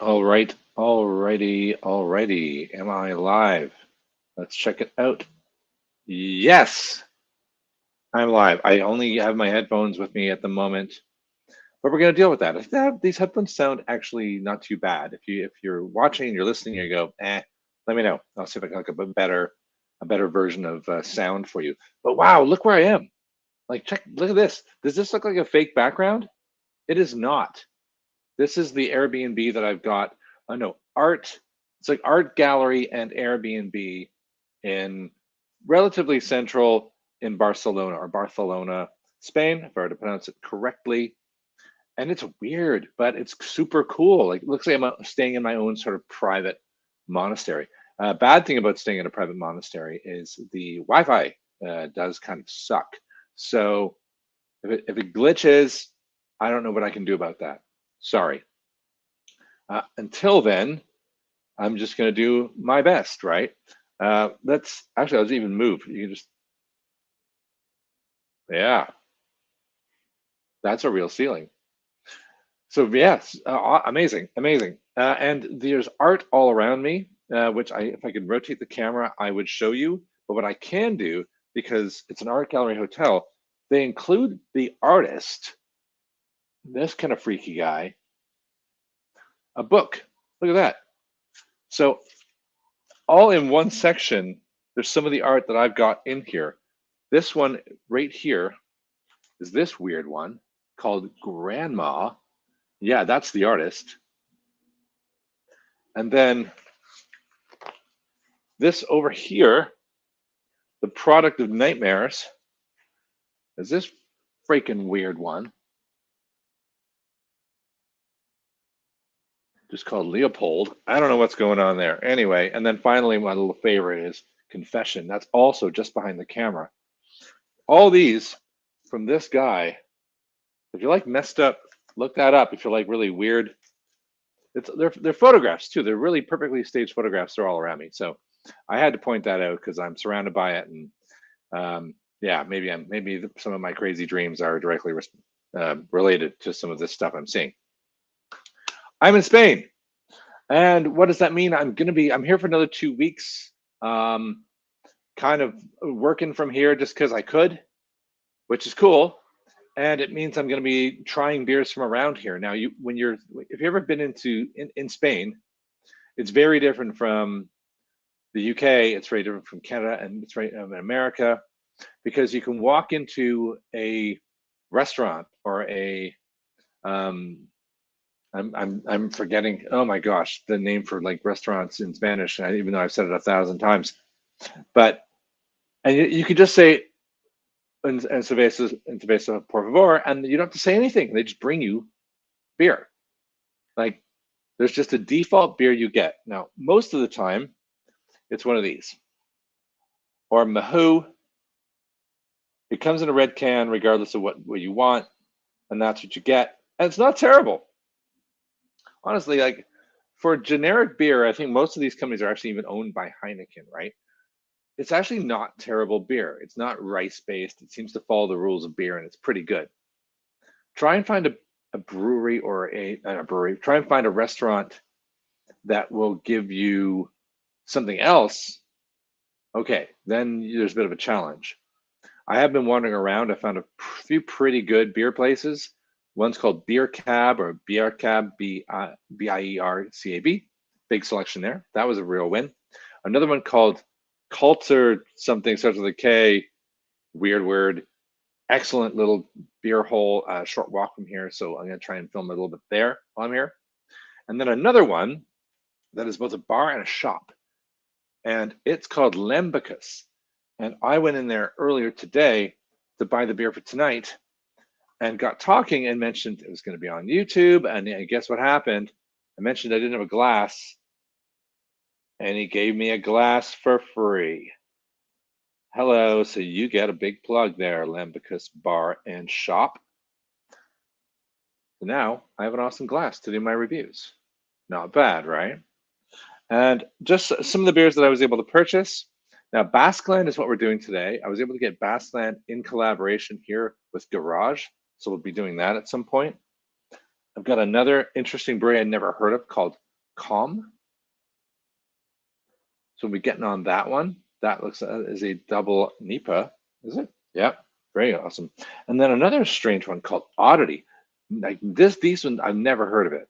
Alrighty. Am I live? Let's check it out. Yes, I'm live. I only have my headphones with me at the moment, but we're gonna deal with that. These headphones sound actually not too bad. If you're watching and you're listening, you go, let me know. I'll see if I can look up a better version of sound for you. But wow, look where I am. Like, look at this. Does this look like a fake background? It is not. This is the Airbnb that I've got. No, art. It's like art gallery and Airbnb in relatively central in Barcelona, Spain, if I were to pronounce it correctly. And it's weird, but it's super cool. Like, it looks like I'm staying in my own sort of private monastery. Bad thing about staying in a private monastery is the Wi-Fi does kind of suck. So if it glitches, I don't know what I can do about that. Sorry. Until then, I'm just going to do my best, right? Let's actually, let's even move. You can just, yeah, that's a real ceiling. So yes, amazing. And there's art all around me, which if I could rotate the camera, I would show you. But what I can do, because it's an art gallery hotel, they include the artist, this kind of freaky guy, a book. Look at that. So all in one section, there's some of the art that I've got in here. This one right here is this weird one called Grandma. Yeah, that's the artist. And then this over here, the product of nightmares, is this freaking weird one, just called Leopold. I don't know what's going on there. Anyway, and then finally, my little favorite is Confession. That's also just behind the camera. All these from this guy. If you like messed up, look that up. If you like really weird, they're photographs too. They're really perfectly staged photographs. They're all around me. So I had to point that out because I'm surrounded by it, and yeah, maybe some of my crazy dreams are directly related to some of this stuff I'm seeing. I'm in Spain, and what does that mean? I'm here for another 2 weeks. Um, Kind of working from here just because I could, which is cool. And it means I'm going to be trying beers from around here. Now, if you've ever been in Spain, it's very different from the UK. It's very different from Canada, and it's very in America, because you can walk into a restaurant or a um, I'm forgetting. Oh my gosh, the name for like restaurants in Spanish. Even though I've said it 1,000 times, but and you could just say en cerveza por favor, and you don't have to say anything. They just bring you beer. Like, there's just a default beer you get. Now, most of the time, it's one of these or Mahou. It comes in a red can, regardless of what you want, and that's what you get. And it's not terrible, honestly. Like, for generic beer, I think most of these companies are actually even owned by Heineken, right? It's actually not terrible beer. It's not rice based. It seems to follow the rules of beer, and it's pretty good. Try and find a brewery or a brewery. Try and find a restaurant that will give you something else. Okay, then there's a bit of a challenge. I have been wandering around. I found a few pretty good beer places. One's called Beer Cab or Beer Cab, Biercab. Big selection there. That was a real win. Another one called Culture something starts with a K. Weird word. Excellent little beer hole, short walk from here. So I'm going to try and film a little bit there while I'm here. And then another one that is both a bar and a shop. And it's called Lembicus. And I went in there earlier today to buy the beer for tonight and got talking and mentioned it was going to be on YouTube. And guess what happened? I mentioned I didn't have a glass, and he gave me a glass for free. Hello, so you get a big plug there, Lembicus Bar and Shop. So now I have an awesome glass to do my reviews. Not bad, right? And just some of the beers that I was able to purchase. Now, Basqueland is what we're doing today. I was able to get Basqueland in collaboration here with Garage, so we'll be doing that at some point. I've got another interesting brewery I never heard of called Calm. So we're getting on that one. That looks is a double NEPA, is it? Yeah, very awesome. And then another strange one called Oddity. Like these ones, I've never heard of it.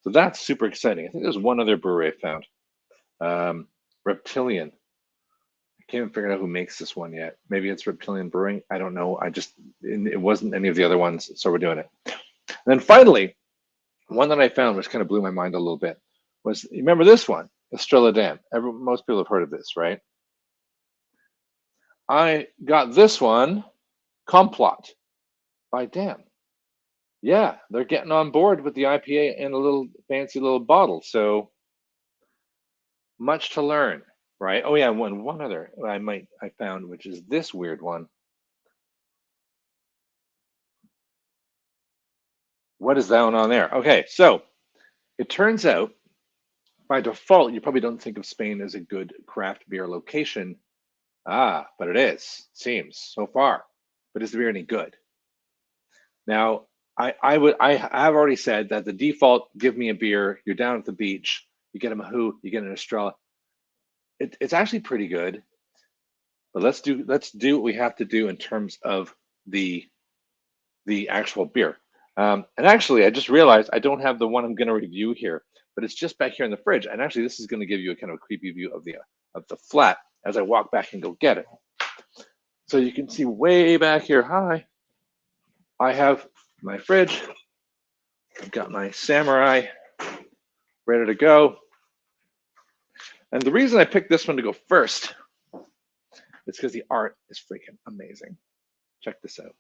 So that's super exciting. I think there's one other brewery I found. Reptilian. I can't even figure out who makes this one yet. Maybe it's Reptilian Brewing. I don't know. It wasn't any of the other ones, so we're doing it. And then finally, one that I found which kind of blew my mind a little bit was, you remember this one, Estrella Damm. Most people have heard of this, right? I got this one, Complot by Damm. Yeah, they're getting on board with the IPA in a little fancy little bottle. So much to learn, right? Oh yeah, one other I found, which is this weird one. What is that one on there? Okay, so it turns out by default, you probably don't think of Spain as a good craft beer location. But it is, seems so far. But is the beer any good? Now, I have already said that the default, give me a beer, you're down at the beach, you get a Mahou, you get an Estrella. It's actually pretty good. But let's do what we have to do in terms of the actual beer. And actually, I just realized I don't have the one I'm going to review here, but it's just back here in the fridge. And actually, this is going to give you a kind of creepy view of the flat as I walk back and go get it. So you can see way back here. Hi, I have my fridge. I've got my Samurai ready to go. And the reason I picked this one to go first is because the art is freaking amazing. Check this out.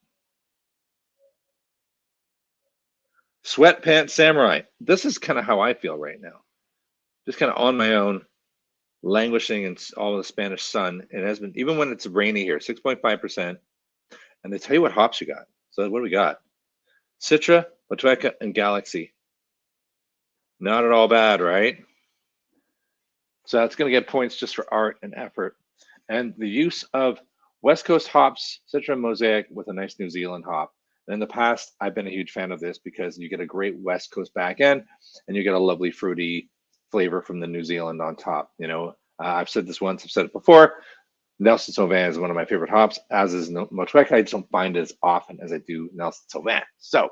Sweatpant Samurai. This is kind of how I feel right now. Just kind of on my own, languishing in all the Spanish sun. It has been, even when it's rainy here, 6.5%. And they tell you what hops you got. So what do we got? Citra, Motueka, and Galaxy. Not at all bad, right? So that's going to get points just for art and effort. And the use of West Coast hops, Citra Mosaic with a nice New Zealand hop. And in the past, I've been a huge fan of this because you get a great West Coast back end and you get a lovely fruity flavor from the New Zealand on top. You know, I've said this once, I've said it before. Nelson Sauvin is one of my favorite hops, as is Motueka. I just don't find it as often as I do Nelson Sauvin. So,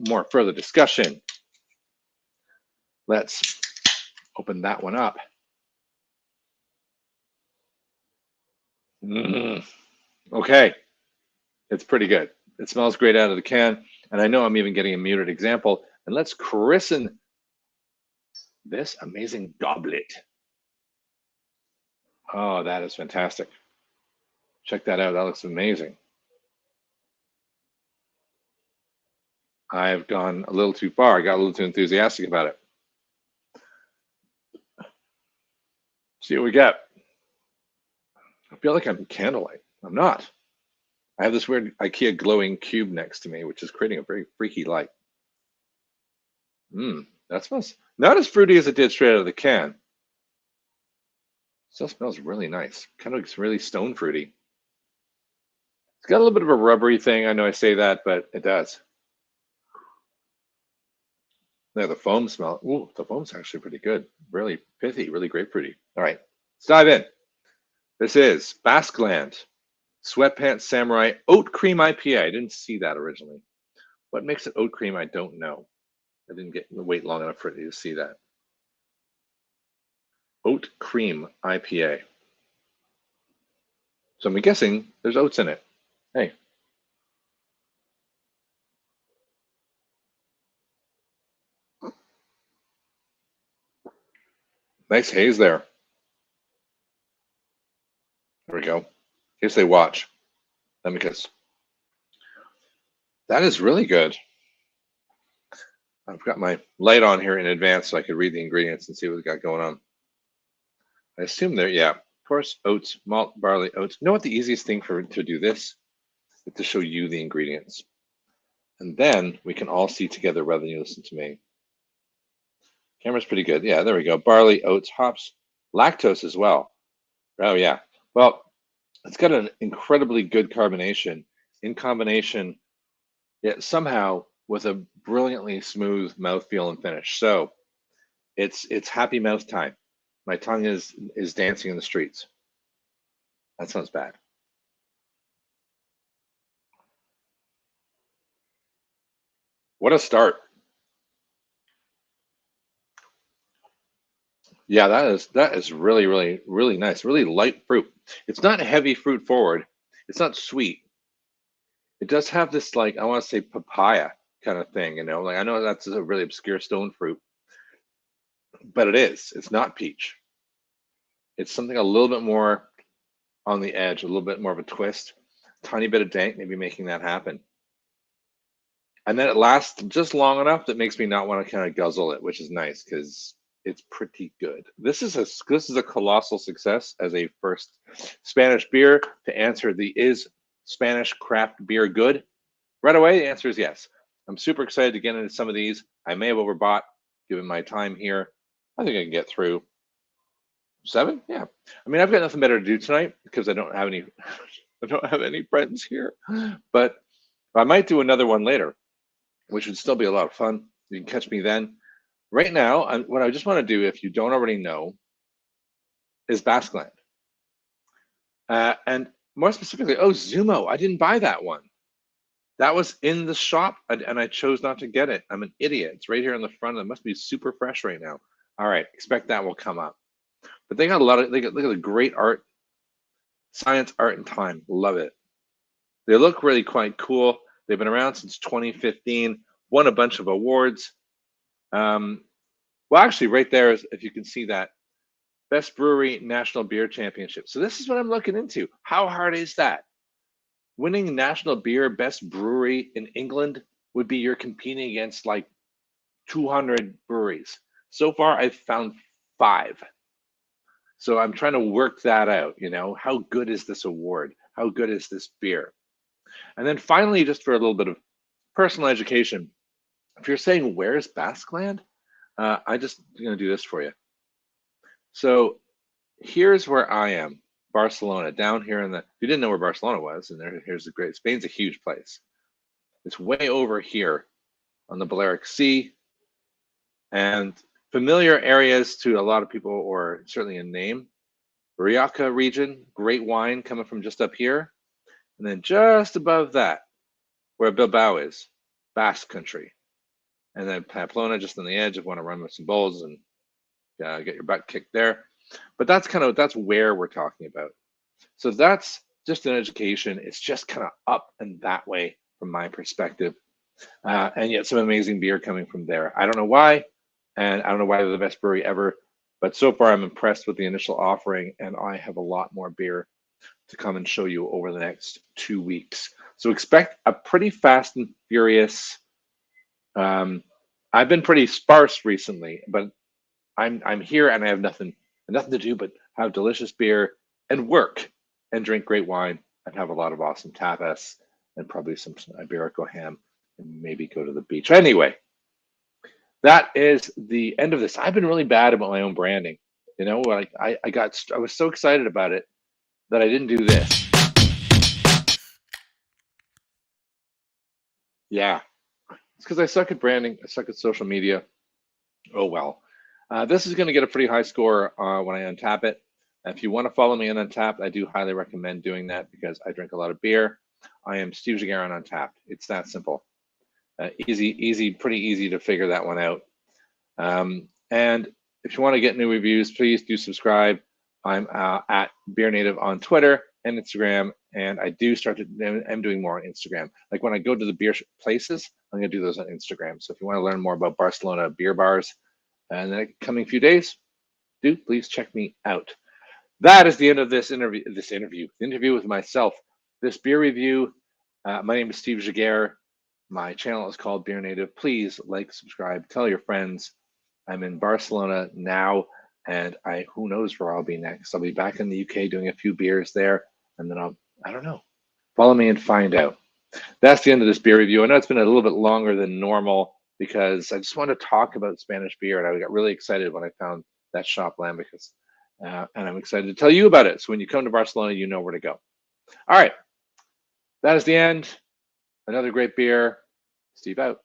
more further discussion. Let's open that one up. Okay, it's pretty good. It smells great out of the can, and I know I'm even getting a muted example. And let's christen this amazing goblet. Oh, that is fantastic. Check that out. That looks amazing. I've gone a little too far. I got a little too enthusiastic about it. See what we get. I feel like I'm candlelight. I'm not. I have this weird IKEA glowing cube next to me, which is creating a very freaky light. That smells not as fruity as it did straight out of the can. Still smells really nice. Kind of looks really stone fruity. It's got a little bit of a rubbery thing. I know I say that, but it does. There, the foam smell. Ooh, the foam's actually pretty good. Really pithy, really grapefruity. All right, let's dive in. This is Basqueland Sweatpants Samurai Oat Cream IPA. I didn't see that originally. What makes it oat cream? I don't know. I didn't wait long enough for you to see that. Oat Cream IPA. So I'm guessing there's oats in it. Hey. Nice haze there. There we go. In case they watch. Let me kiss. That is really good. I've got my light on here in advance so I could read the ingredients and see what we got going on. I assume they're, yeah, of course, oats, malt, barley, oats. You know what the easiest thing to do this is to show you the ingredients. And then we can all see together rather than you listen to me. Camera's pretty good. Yeah, there we go. Barley, oats, hops, lactose as well. Oh, yeah. Well, it's got an incredibly good carbonation in combination, yet somehow with a brilliantly smooth mouthfeel and finish. So It's happy mouth time. My tongue is dancing in the streets. That sounds bad. What a start. Yeah, that is really, really, really nice. Really light fruit. It's not heavy fruit forward. It's not sweet. It does have this, like, I want to say papaya kind of thing, you know. Like, I know that's a really obscure stone fruit, but it is. It's not peach. It's something a little bit more on the edge, a little bit more of a twist. Tiny bit of dank, maybe making that happen. And then it lasts just long enough that makes me not want to kind of guzzle it, which is nice because it's pretty good. This is a colossal success as a first Spanish beer. To answer the is Spanish craft beer good? Right away, the answer is yes. I'm super excited to get into some of these. I may have overbought given my time here. I think I can get through 7. Yeah. I mean, I've got nothing better to do tonight because I don't have any I don't have any friends here. But I might do another one later, which would still be a lot of fun. You can catch me then. Right now, what I just want to do, if you don't already know, is Basqueland. And more specifically, oh, Zumo. I didn't buy that one. That was in the shop, and I chose not to get it. I'm an idiot. It's right here in the front. It must be super fresh right now. All right, expect that will come up. But they got a lot of, look at the great art, science, art, and time. Love it. They look really quite cool. They've been around since 2015, won a bunch of awards. Well, actually, right there is, if you can see that, Best Brewery National Beer Championship. So this is what I'm looking into. How hard is that? Winning National Beer Best Brewery in England would be you're competing against like 200 breweries. So far, I've found 5. So I'm trying to work that out, you know, how good is this award? How good is this beer? And then finally, just for a little bit of personal education, if you're saying, where's Basqueland? I just going to do this for you. So here's where I am, Barcelona, down here in the, if you didn't know where Barcelona was, and here's the great, Spain's a huge place. It's way over here on the Balearic Sea, and familiar areas to a lot of people, or certainly in name. Rioja region, great wine coming from just up here. And then just above that, where Bilbao is, Basque country. And then Pamplona just on the edge if you want to run with some bulls and get your butt kicked there. But that's where we're talking about. So that's just an education. It's just kind of up and that way from my perspective. And yet some amazing beer coming from there. I don't know why, and I don't know why they're the best brewery ever, but so far I'm impressed with the initial offering, and I have a lot more beer to come and show you over the next 2 weeks. So expect a pretty fast and furious. I've been pretty sparse recently, but I'm here and I have nothing to do but have delicious beer and work and drink great wine and have a lot of awesome tapas and probably some Iberico ham and maybe go to the beach. Anyway, that is the end of this. I've been really bad about my own branding. You know, like I was so excited about it that I didn't do this. Yeah, it's because I suck at branding. I suck at social media. Oh well. This is going to get a pretty high score when I untap it. If you want to follow me on Untapped, I do highly recommend doing that because I drink a lot of beer. I am Steve Jaguar on Untapped. It's that simple. Easy, pretty easy to figure that one out. And if you want to get new reviews, please do subscribe. I'm at Beer Native on Twitter and Instagram, and I'm doing more on Instagram. Like when I go to the beer places, I'm going to do those on Instagram. So if you want to learn more about Barcelona beer bars in the coming few days, do please check me out. That is the end of this interview. The interview with myself. This beer review. My name is Steve Jaguar. My channel is called Beer Native. Please like, subscribe, tell your friends. I'm in Barcelona now, and who knows where I'll be next. I'll be back in the UK doing a few beers there, and then I don't know. Follow me and find out. That's the end of this beer review. I know it's been a little bit longer than normal because I just want to talk about Spanish beer, and I got really excited when I found that shop, Lambicus. And I'm excited to tell you about it. So when you come to Barcelona, you know where to go. All right. That is the end. Another great beer. Steve out.